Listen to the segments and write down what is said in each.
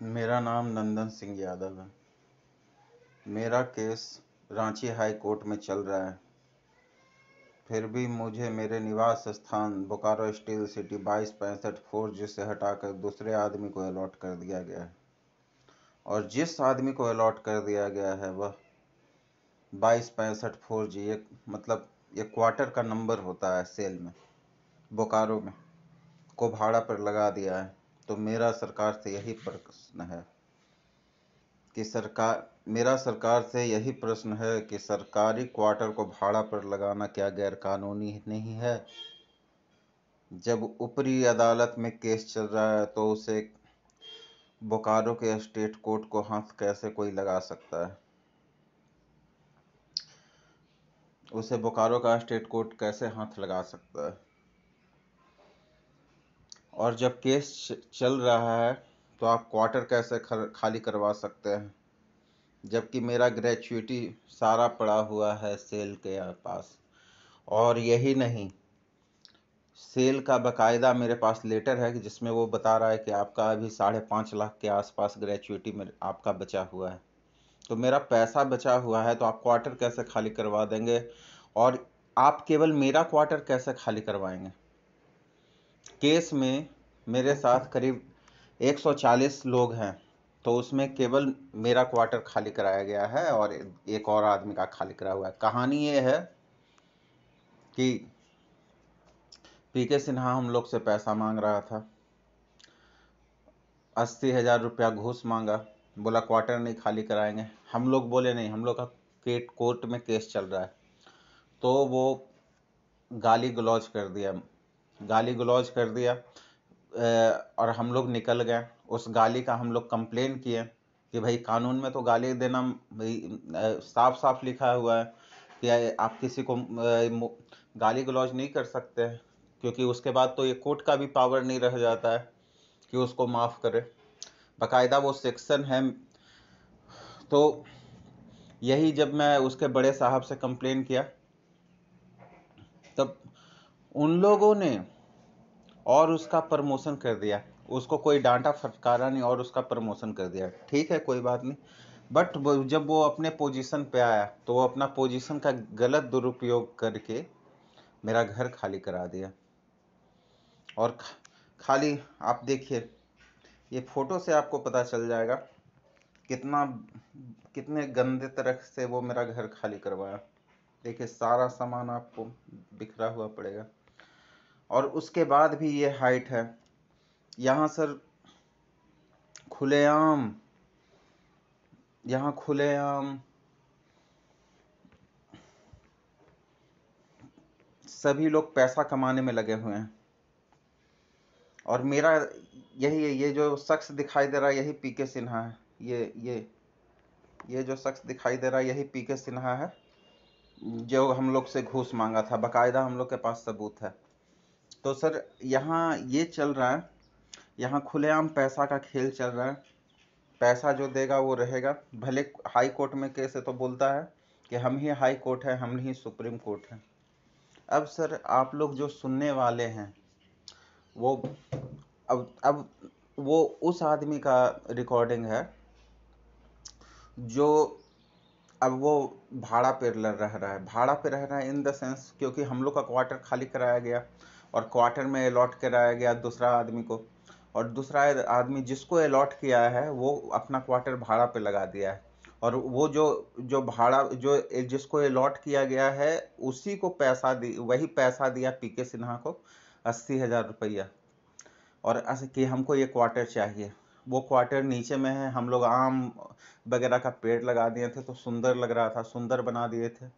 मेरा नाम नंदन सिंह यादव है। मेरा केस रांची हाई कोर्ट में चल रहा है। फिर भी मुझे मेरे निवास स्थान बोकारो स्टील सिटी 2265 फोर्ज से हटाकर दूसरे आदमी को अलॉट कर दिया गया है। और जिस आदमी को अलॉट कर दिया गया है वह 2265 फोर्ज, ये मतलब ये क्वार्टर का नंबर होता है सेल में, बोकारो में, को भाड़ा पर लगा दिया है। तो मेरा सरकार से यही प्रश्न है कि सरकारी क्वार्टर को भाड़ा पर लगाना क्या गैर कानूनी नहीं है? जब ऊपरी अदालत में केस चल रहा है तो उसे बोकारो के स्टेट कोर्ट को हाथ कैसे कोई लगा सकता है? उसे बोकारो का स्टेट कोर्ट कैसे हाथ लगा सकता है? और जब केस चल रहा है तो आप क्वार्टर कैसे खाली करवा सकते हैं, जबकि मेरा ग्रेच्युटी सारा पड़ा हुआ है सेल के पास? और यही नहीं, सेल का बकायदा मेरे पास लेटर है कि जिसमें वो बता रहा है कि आपका अभी 5.5 लाख के आसपास ग्रेच्युटी में आपका बचा हुआ है। तो मेरा पैसा बचा हुआ है, तो आप क्वार्टर कैसे खाली करवा देंगे? और आप केवल मेरा क्वार्टर कैसे खाली करवाएंगे? केस में मेरे साथ करीब 140 लोग हैं, तो उसमें केवल मेरा क्वार्टर खाली कराया गया है और एक और आदमी का खाली करा हुआ है। कहानी ये है कि पीके सिन्हा हम लोग से पैसा मांग रहा था, 80,000 रुपया घूस मांगा, बोला क्वार्टर नहीं खाली कराएंगे। हम लोग बोले नहीं, हम लोग का कोर्ट में केस चल रहा है। तो वो गाली गलौज कर दिया, और हम लोग निकल गए। उस गाली का हम लोग कंप्लेन किए कि भाई कानून में तो गाली देना साफ साफ लिखा हुआ है कि आप किसी को गाली गलौज नहीं कर सकते हैं, क्योंकि उसके बाद तो ये कोर्ट का भी पावर नहीं रह जाता है कि उसको माफ़ करे। बाकायदा वो सेक्शन है। तो यही जब मैं उसके बड़े साहब से कंप्लेन किया, तब उन लोगों ने और उसका प्रमोशन कर दिया। उसको कोई डांटा फटकारा नहीं और उसका प्रमोशन कर दिया। ठीक है, कोई बात नहीं। बट जब वो अपने पोजीशन पे आया तो वो अपना पोजीशन का गलत दुरुपयोग करके मेरा घर खाली करा दिया। और खाली आप देखिए, ये फोटो से आपको पता चल जाएगा कितने गंदे तरह से वो मेरा घर खाली करवाया। देखिए, सारा सामान आपको बिखरा हुआ पड़ेगा। और उसके बाद भी ये हाइट है यहाँ सर, खुलेआम, यहाँ खुलेआम सभी लोग पैसा कमाने में लगे हुए हैं। और मेरा यही है, ये जो शख्स दिखाई दे रहा है यही पीके सिन्हा है। ये जो शख्स दिखाई दे रहा है यही पीके सिन्हा है, जो हम लोग से घूस मांगा था। बाकायदा हम लोग के पास सबूत है। तो सर यहाँ ये चल रहा है, यहाँ खुलेआम पैसा का खेल चल रहा है। पैसा जो देगा वो रहेगा। भले हाई कोर्ट में केस है तो बोलता है कि हम ही हाई कोर्ट है, हम ही सुप्रीम कोर्ट है। अब सर आप लोग जो सुनने वाले हैं वो अब वो उस आदमी का रिकॉर्डिंग है जो अब वो भाड़ा पे रह रहा है। भाड़ा पे रह रहा है इन द सेंस, क्योंकि हम लोग का क्वार्टर खाली कराया गया और क्वार्टर में अलॉट कराया गया दूसरा आदमी को, और दूसरा आदमी जिसको अलॉट किया है वो अपना क्वार्टर भाड़ा पे लगा दिया है। और वो जो जो भाड़ा जो जिसको अलॉट किया गया है उसी को वही पैसा दिया पीके सिन्हा को, 80,000 रुपया। और ऐसे कि हमको ये क्वार्टर चाहिए। वो क्वार्टर नीचे में है, हम लोग आम वगैरह का पेड़ लगा दिए थे तो सुंदर लग रहा था, सुंदर बना दिए थे।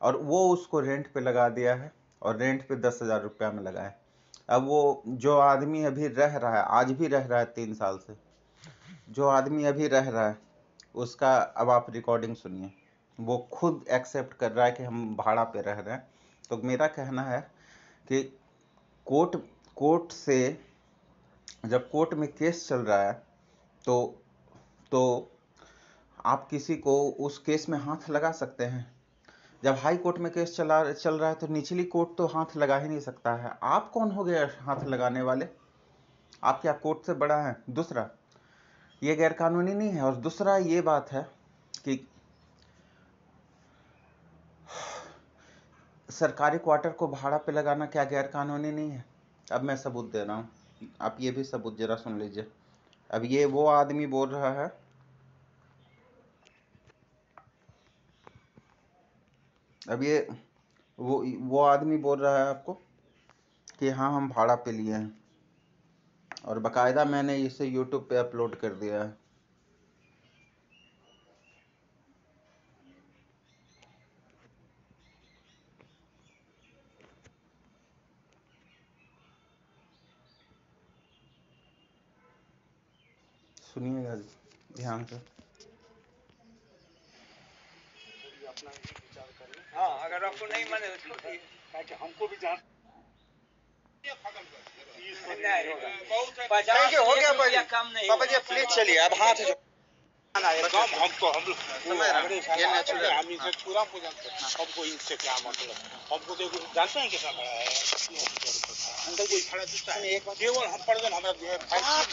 और वो उसको रेंट पे लगा दिया है और रेंट पे 10,000 रुपया में लगा है। अब वो जो आदमी अभी रह रहा है, आज भी रह रहा है 3 साल से, जो आदमी अभी रह रहा है उसका अब आप रिकॉर्डिंग सुनिए। वो खुद एक्सेप्ट कर रहा है कि हम भाड़ा पे रह रहे हैं। तो मेरा कहना है कि कोर्ट कोर्ट से जब कोर्ट में केस चल रहा है तो तो आप किसी को उस केस में हाथ लगा सकते हैं। जब हाई कोर्ट में केस चल रहा है तो निचली कोर्ट तो हाथ लगा ही नहीं सकता है। आप कौन हो गए हाथ लगाने वाले? आप क्या कोर्ट से बड़ा है? दूसरा, ये गैर कानूनी नहीं है। और दूसरा ये बात है कि सरकारी क्वार्टर को भाड़ा पे लगाना क्या गैर कानूनी नहीं है? अब मैं सबूत दे रहा हूँ, आप ये भी सबूत जरा सुन लीजिए। अब ये वो आदमी बोल रहा है, अब ये वो आदमी बोल रहा है आपको कि हाँ हम भाड़ा पे लिए हैं, और बकायदा मैंने इसे YouTube पे अपलोड कर दिया है। सुनिएगा ध्यान से। हाँ, अगर आपको नहीं माने तो हमको भी जान हो गया काम नहीं। पापा जी प्लीज चलिए, अब हाथ जो हमको हम ये नेचुरल हम इनसे पूरा हमको इनसे क्या मतलब, हमको तो जानते हैं कैसा खड़ा है अंदर कोई खड़ा दिखता है। केवल हम पर हमारा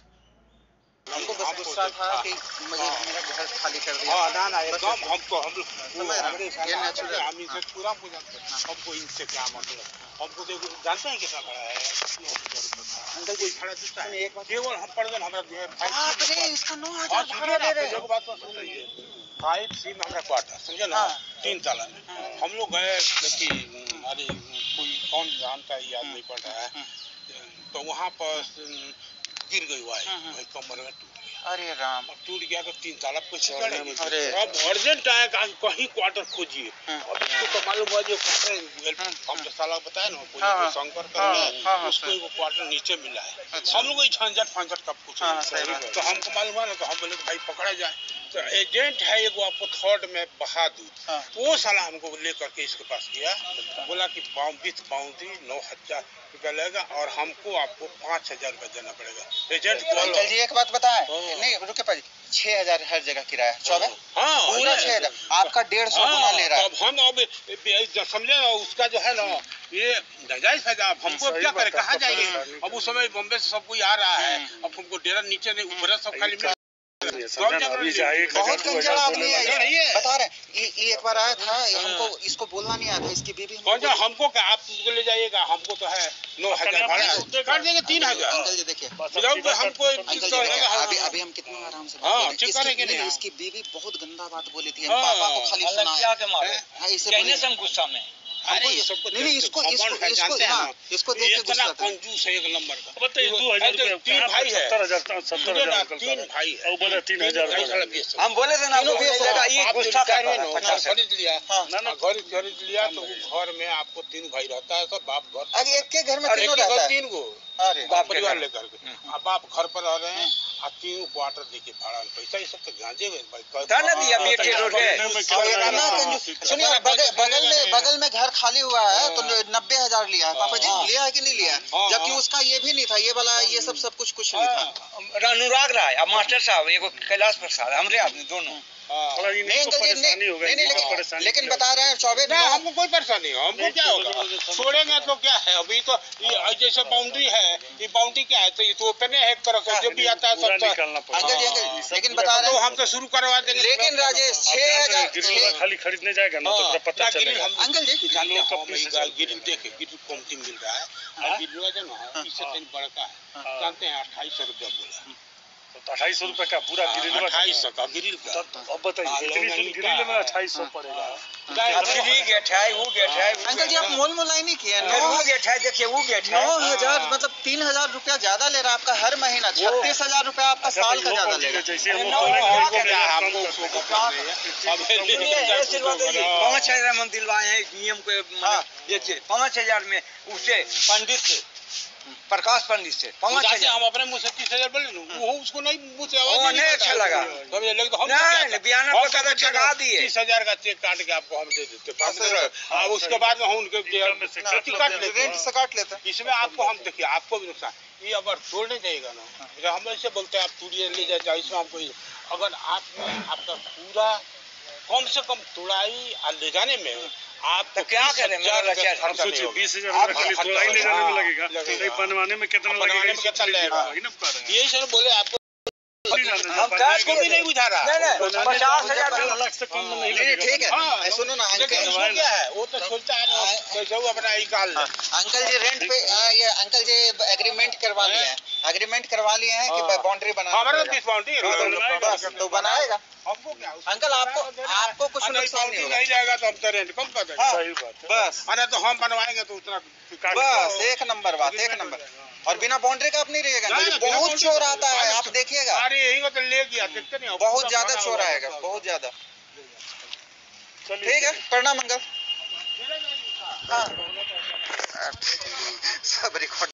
हमको बस गुस्सा था कि मुझे मेरा घर खाली कर दिया। ना ना एकदम हमको ये नेचुरल हम इनसे पूरा हमको इनसे क्या मतलब, हमको तो जानते हैं कैसा खड़ा है अंदर कोई खड़ा दिखता है। केवल हम पर हमारा इसका 9,000 भाड़ा दे रहे। बात सुन लीजिए, 5 सिम हमारा क्वार्टर समझे ना, 3 ताला में हम लोग गए कि अरे कोई कौन जानता है याद नहीं पड़ रहा है, तो वहाँ पर गिर गई भाई कमर में टूट गया। अरे राम, टूट गया तो 3 ताला पे चढ़ेंगे। अब अर्जेंट आए कहीं क्वार्टर खोजिए। अब इसको तो मालूम हुआ जो हम तो साला बताया ना कोई शंकर कर उसको वो क्वार्टर नीचे मिला है। हम लोग झंझट फंझट कब कुछ तो हमको मालूम हुआ ना, तो हम बोले भाई पकड़ा जाए। तो एजेंट है एगो आपको थर्ड में बहादुर, वो साला हमको लेकर के इसके पास गया, बोला कि विथ बाउंड्री 9,000 रुपया लगेगा और हमको आपको 5,000 रुपया देना पड़ेगा। एजेंट अंकल जी एक बात बताएं, नहीं रुके पाजी, 6,000 हर जगह किराया 14 पूरा 6,000 आपका 150 गुना ले रहा है। अब हम अब समझे ना उसका जो है ना ये नाजायज फायदा। अब हमको क्या करे, कहाँ जाएंगे? अब उस समय बॉम्बे से सब कोई आ रहा है, अब हमको डेरा नीचे नहीं ऊपर सब खाली बहुत कंजर आदमी है, बता रहे हैं। ये एक बार आया था, हमको इसको बोलना नहीं आता, इसकी बीबी हमको क्या आप ले जाइएगा, हमको तो है 9,000 भाड़ा काट देंगे 3,000। अंकल जी देखिए हमको अभी हम कितना आराम से इसकी बीबी बहुत गंदा बात बोली थी, पापा को खाली सुना गुस्सा में। अरे नहीं इसको देख के कंजूस है एक नंबर का। बताइए 2,000 तीन भाई है, 70,000 भाई है, और बोला 3,000 हम बोले थे ना ये गुस्सा खरीद लिया खरीद लिया तो घर में आपको 3 भाई रहता है, सब बाप घर अरे एक के घर में तीनों रहता है, 3 गो बाप परिवार लेकर के। अब आप घर पर रह रहे हैं और 3 क्वार्टर देके भाड़ा पैसा, ये सब तो गांजे में सुनिए बगल में घर खाली हुआ है तो 90,000 लिया है। पापा जी लिया है कि नहीं लिया है? जबकि उसका ये भी नहीं था, ये वाला ये सब कुछ नहीं था। अनुराग राय अब मास्टर साहब एगो कैलाश प्रसाद हमरे आदमी दोनों लेकिन बता रहे हैं 24 हमको कोई परेशानी हो, हमको क्या होगा, छोड़ेंगे तो क्या है। अभी तो जैसे बाउंड्री है, ये बाउंड्री क्या है, तो ये तो ओपन है एक तरफ से, जो भी आता है सब अंकल जी लेकिन बता रहे हैं हम तो शुरू करवा देंगे। लेकिन राजेश 6,000 खाली खरीदने जाएगा ना तो पता चलेगा। अंकल जी गिरिल देखे गिरिल कमती मिल रहा है, और गिरिल जो ना इससे कहीं बड़का है, जानते हैं 2800 रुपया बोला। 2,500 रुपए का पूरा ग्रिल में 2800 का ग्रिल का। अब बताइए इतनी ग्रिल में 2,500 पड़ेगा। अंकल जी आप मोल मोलाई नहीं किया, 9,000 मतलब 3,000 रुपया ज्यादा ले रहा है आपका हर महीना, 36,000 रुपया आपका साल का ज्यादा ले रहा है। जैसे 5,000 हम दिलवाए हैं नियम को, 5,000 में उसे पंडित प्रकाश पंडित से 5,000 हम अपने मुंह से 30,000 बोले ना, वो उसको नहीं मुंह से आवाज नहीं अच्छा लगा, हम ठगा दिए 30,000 का चेक काट के आपको हम दे देते। अब उसके बाद में हम उनके रेंट से काट लेते। इसमें आपको हम देखिए आपको भी नुकसान, ये अगर तोड़ने जाएगा ना, हम ऐसे बोलते हैं आप तोड़िए ले जाए, इसमें हमको अगर आपका पूरा कम से कम तोड़ाई ले जाने में आप तो क्या करें, हम सोचिए 20,000 खाली तोड़ाई ले जाने में लगेगा, बनवाने में कितना लगेगा, यही सर बोले आपको हम कैश को भी नहीं बुझा रहा। नहीं 50,000 लाख से कम में नहीं नहीं लगेगा। ठीक है सुनो ना लेकिन अंकल इसमें क्या है, वो तो सोचता है ना कैसे वो अपना निकाल ले। अंकल जी रेंट पे ये अंकल जी एग्रीमेंट करवा लिए हैं कि बाउंड्री बना हमारा 20 बाउंड्री बस तो बनाएगा। हमको क्या अंकल आपको कुछ नुकसान नहीं होगा। नहीं जाएगा तो हम तो रेंट कम कर देंगे। सही बात है। बस अरे तो हम बनवाएंगे तो उतना बस एक नंबर बात एक नंबर। और बिना बाउंड्री का आप नहीं रहेगा नहीं, बिना बहुत बाउंड्री चोर का आता है आप देखिएगा अरे यही को तो ले गया देखते नहीं बहुत ज्यादा चोर आएगा बहुत ज्यादा। चलिए ठीक है प्रणाम अंकल। हाँ सब रिकॉर्ड